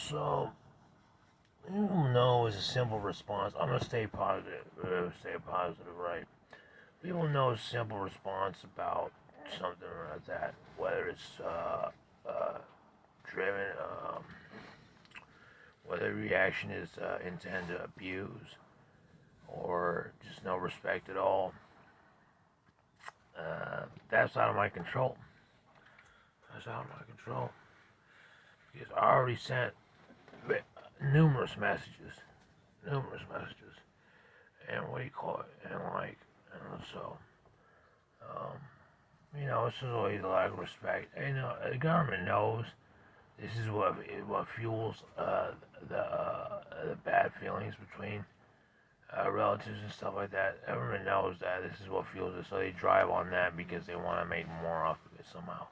So, no is a simple response. I'm gonna stay positive. Stay positive, right? People know a simple response about something like that, whether it's driven, whether the reaction is intended to abuse or just no respect at all. That's out of my control. That's out of my control. Because I already sent numerous messages, and what do you call it? And like, so, um, it's just always a lack of respect. And the government knows this is what fuels the bad feelings between relatives and stuff like that. Everyone knows that this is what fuels it, so they drive on that because they want to make more off of it somehow.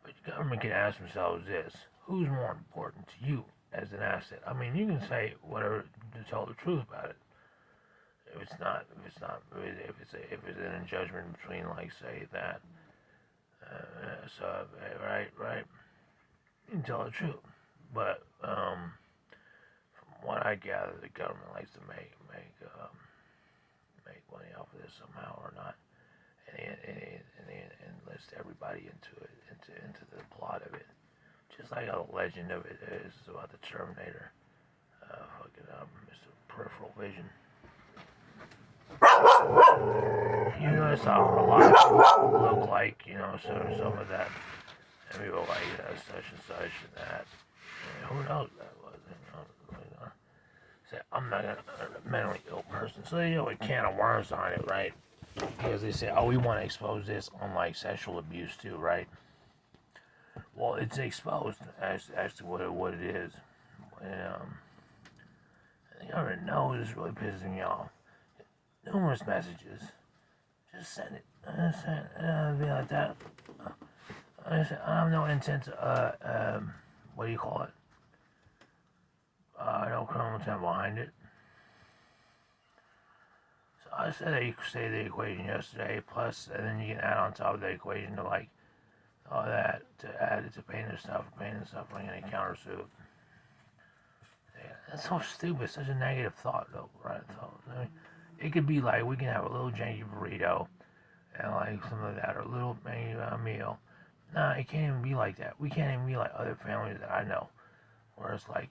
But the government can ask themselves this: who's more important to you as an asset? I mean, you can say whatever to tell the truth about it. If it's in a judgment between, like, say that, right, you can tell the truth. But from what I gather, the government likes to make money off of this somehow or not, and enlist everybody into the plot of it. Just like a legend of it is about the Terminator, Mr. Peripheral Vision. You notice how a lot of people look like, some of that, and people like such and such and that. And who knows what that was? Say, I'm not a mentally ill person, so they a can of worms on it, right? Because they say, oh, we want to expose this on like sexual abuse too, right? Well, it's exposed as to what it is. And the government knows this really pisses me off. Numerous messages. Just send it. Be like that. I have no intent to, what do you call it? No criminal intent behind it. So I said that you could say the equation yesterday, plus, and then you can add on top of the equation to like all that to add it to pain and suffering, and a countersuit. Yeah, that's so stupid. Such a negative thought, though, right? So, I mean, it could be like we can have a little janky burrito and like some of that, or a little meal. Nah, it can't even be like that. We can't even be like other families that I know, where it's like,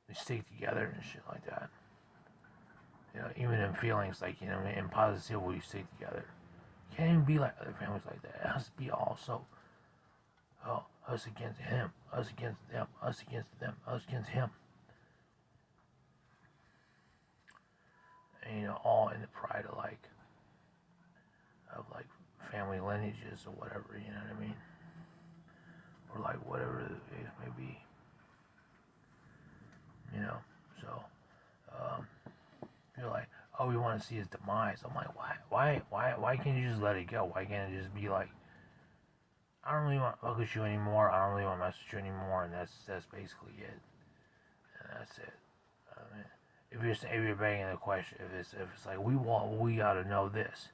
we stick together and shit like that. Even in feelings, like, in positivity, we stick together. It can't even be like other families like that. It has to be also, us against him, us against them, us against them, us against him. And, all in the pride of like family lineages or whatever, you know what I mean? Or like whatever the case may be. So you're like, oh, we want to see his demise. I'm like, why can't you just let it go? Why can't it just be like, I don't really want to fuck with you anymore. I don't really want to mess with you anymore, and that's basically it. And that's it. I mean, if you're begging the question, if it's like we gotta know this.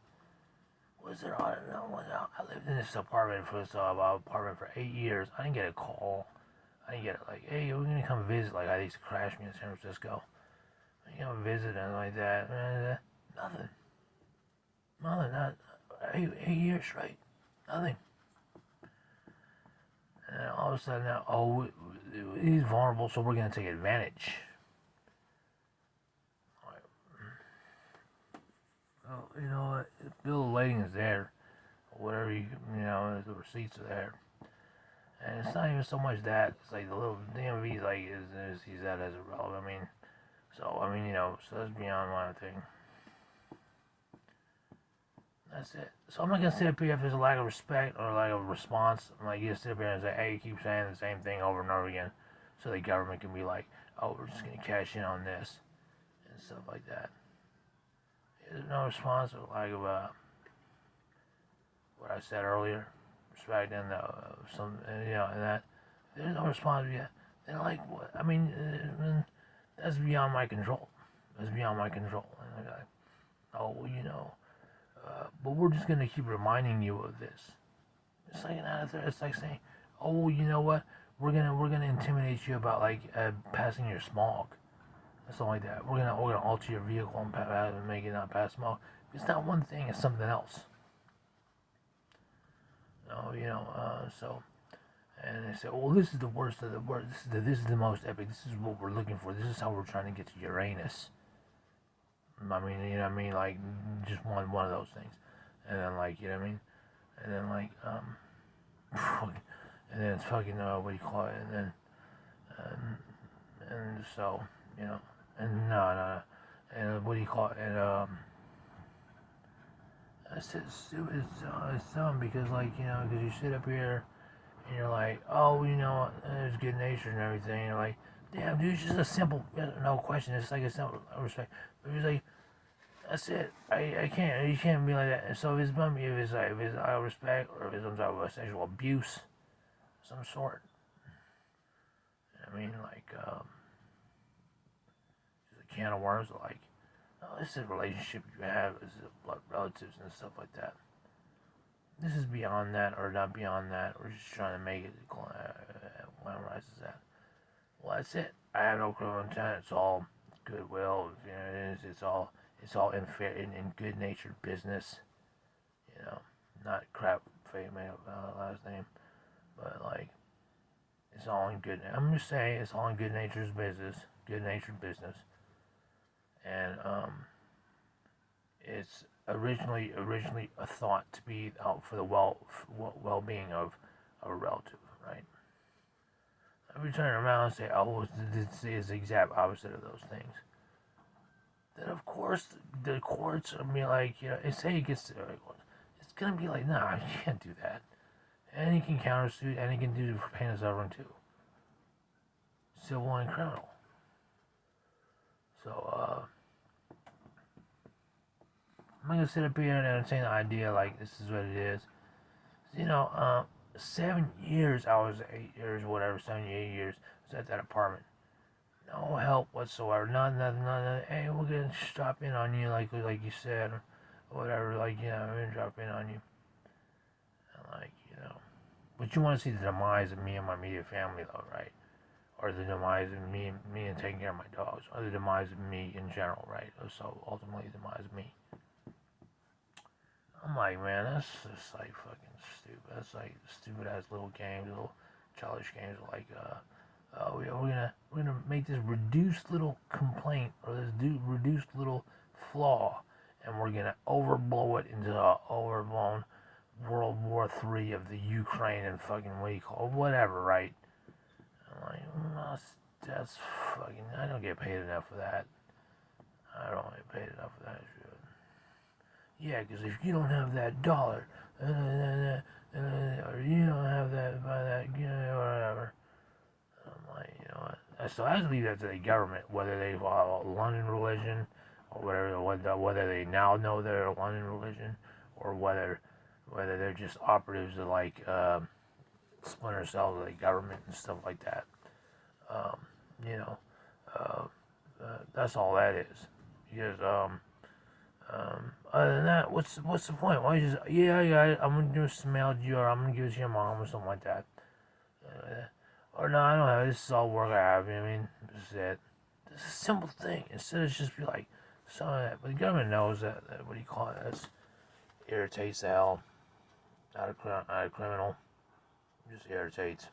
Was there? I don't know. I lived in this apartment for 8 years. I didn't get a call. I didn't get it like, hey, we're gonna come visit. Like I used to crash me in San Francisco. Visit and like that. Nothing. Not 8 years straight. Nothing. And all of a sudden now, oh, he's vulnerable, so we're gonna take advantage. Well, the bill of lading is there. Whatever the receipts are there. And it's not even so much that, it's like the little DMV sees that as irrelevant. So that's beyond my thing. That's it. So I'm not gonna sit up here if there's a lack of respect or lack of response. I'm like, you just sit up here and say, hey, you keep saying the same thing over and over again, so the government can be like, oh, we're just gonna cash in on this and stuff like that. There's no response or lack of what I said earlier, respect and and that. There's no response yet. Then like what? I mean, that's beyond my control. That's beyond my control. And I'm like, oh, well, but we're just gonna keep reminding you of this. It's like it's like saying, oh, well, you know what? we're gonna intimidate you about like passing your smog, something like that. We're gonna alter your vehicle and make it not pass smog. It's not one thing; it's something else. So and they say, well, this is the worst of the worst. This is the most epic. This is what we're looking for. This is how we're trying to get to Uranus. I mean, you know what I mean? Like, just one of those things. And then, like, you know what I mean? And then, like, and then it's fucking, what do you call it? Um, and so, you know, and no. And what do you call it? And, I said stupid, it's dumb because, like, because you sit up here and you're like, oh, there's good nature and everything. And you're like, damn, dude, it's just a simple, no question. It's like a simple respect. But he's like, that's it. I can't. You can't be like that. And so if it's bumpy, if it's out of respect, or if it's some type of sexual abuse, of some sort. I mean, like, just a can of worms. Like, oh, this is a relationship you have. This is blood relatives and stuff like that. This is beyond that, or not beyond that. We're just trying to make it glamorizes that. Well, that's it. I have no criminal intent. It's all goodwill. It's all in good-natured business. Not crap fake made up last name, but like it's all in good. I'm just saying it's all in good-natured business, and it's originally a thought to be out for the well-being of a relative, right? We turn around and say, oh, this is the exact opposite of those things. Then, of course, the courts are be like, say it gets to, it's going to be like, nah, you can't do that. And he can countersuit, and he can do it for pain and suffering, too. Civil and criminal. So, I'm not going to sit up here and entertain the idea like this is what it is. 7 years, I was 8 years, whatever, 7, 8 years, I was at that apartment. No help whatsoever. Nothing. Hey, we're gonna drop in on you, like you said, or whatever. Like, we're gonna drop in on you. And but you want to see the demise of me and my immediate family, though, right? Or the demise of me and taking care of my dogs, or the demise of me in general, right? So ultimately, the demise of me. I'm like, man, that's just like fucking stupid. That's like stupid ass little games, little childish games, like we're gonna make this reduced little complaint or this reduced little flaw, and we're gonna overblow it into a overblown World War III of the Ukraine and fucking what do you call it, whatever, right? I'm like, that's fucking. I don't get paid enough for that. I don't get paid enough for that shit. Yeah, because if you don't have that dollar, or you don't have that by that, whatever. I'm like, you know what? So I just leave that to the government, whether they follow London religion, or whether they now know they're a London religion, or whether they're just operatives of like splinter cells of the government and stuff like that. Um, you know, uh, that's all that is. Because other than that, what's the point? Why you just I got it. I'm gonna just mail it to you, or I'm gonna give it to your mom, or something like that. Or no, I don't have it. This is all work I have. I mean, this is it. This is a simple thing. Instead of just be like some of that, but the government knows that what do you call it? That irritates the hell out of criminal. Just irritates.